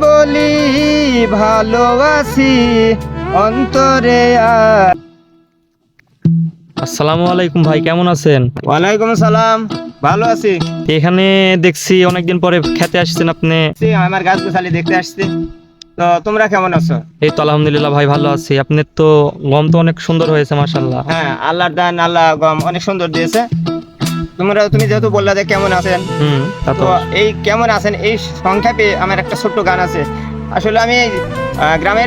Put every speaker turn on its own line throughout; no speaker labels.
বলি ভালোবাসি অন্তরে আর।
আসসালামু আলাইকুম ভাই, কেমন আছেন?
ওয়ালাইকুম সালাম, ভালো আছি।
এখানে দেখছি অনেকদিন পরে খেতে আসছেন আপনি।
আমার গাছ গোছালি দেখতে আসছি। তো তোমরা কেমন আছো?
এই তো আলহামদুলিল্লাহ ভাই, ভালো আছি। আপনার তো গম তো অনেক সুন্দর হয়েছে মাশাআল্লাহ।
হ্যাঁ, আল্লাহর দান, আল্লাহ গম অনেক সুন্দর দিয়েছে। তুমি যেহেতু বললা যে কেমন আছেন,
তা
তো
তো
এই কেমন আছেন এই সংক্ষেপে আমার একটা ছোট্ট গান আছে। আসলে আমি গ্রাম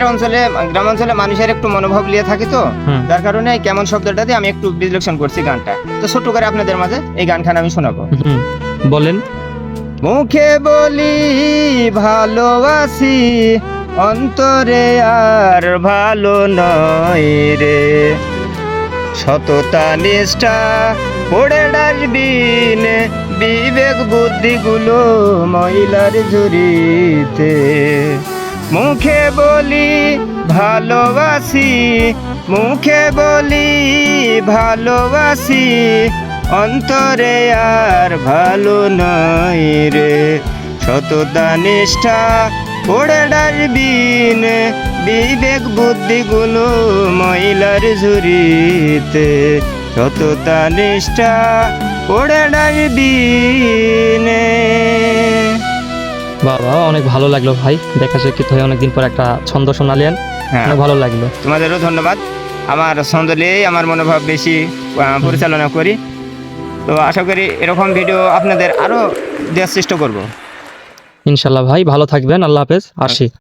অঞ্চলে মানুষের একটু মনোভাব নিয়ে থাকি, তো যার কারণে এই কেমন শব্দটা দিয়ে আমি একটু বিশ্লেষণ করছি গানটা। তো ছোট্ট করে আপনাদের মাঝে এই গানখান আমি শোনাবো।
বলেন।
মুখে বলি ভালোবাসি অন্তরে আর ভালো নয় রে, সততা নিষ্ঠা পড়ে ডাস্টবিন, বিবেক বুদ্ধিগুলো ময়লার ঝুড়িতে। মুখে বলি ভালোবাসি, মুখে বলি ভালোবাসি অন্তরে আর ভালো নয় রে, সততা নিষ্ঠা পড়ে ডাস্টবিন, বিবেক বুদ্ধিগুলো ময়লার ঝুড়িতে, সততা নিষ্ঠা পড়ে ডাস্টবিনে।
বাবা, অনেক ভালো লাগলো ভাই, দেখা সাক্ষাৎ হয়ে অনেকদিন পর একটা ছন্দ শোনালেন।
হ্যাঁ,
অনেক ভালো লাগলো।
তোমাদেরও ধন্যবাদ। আমার ছন্দ নিয়েই আমার মনোভাব বেশি পরিচালনা করি। তো আশা করি এরকম ভিডিও আপনাদের আরও দেওয়ার চেষ্টা করব।
ইনশাল্লাহ ভাই, ভালো থাকবেন। আল্লাহ হাফেজ, আসি।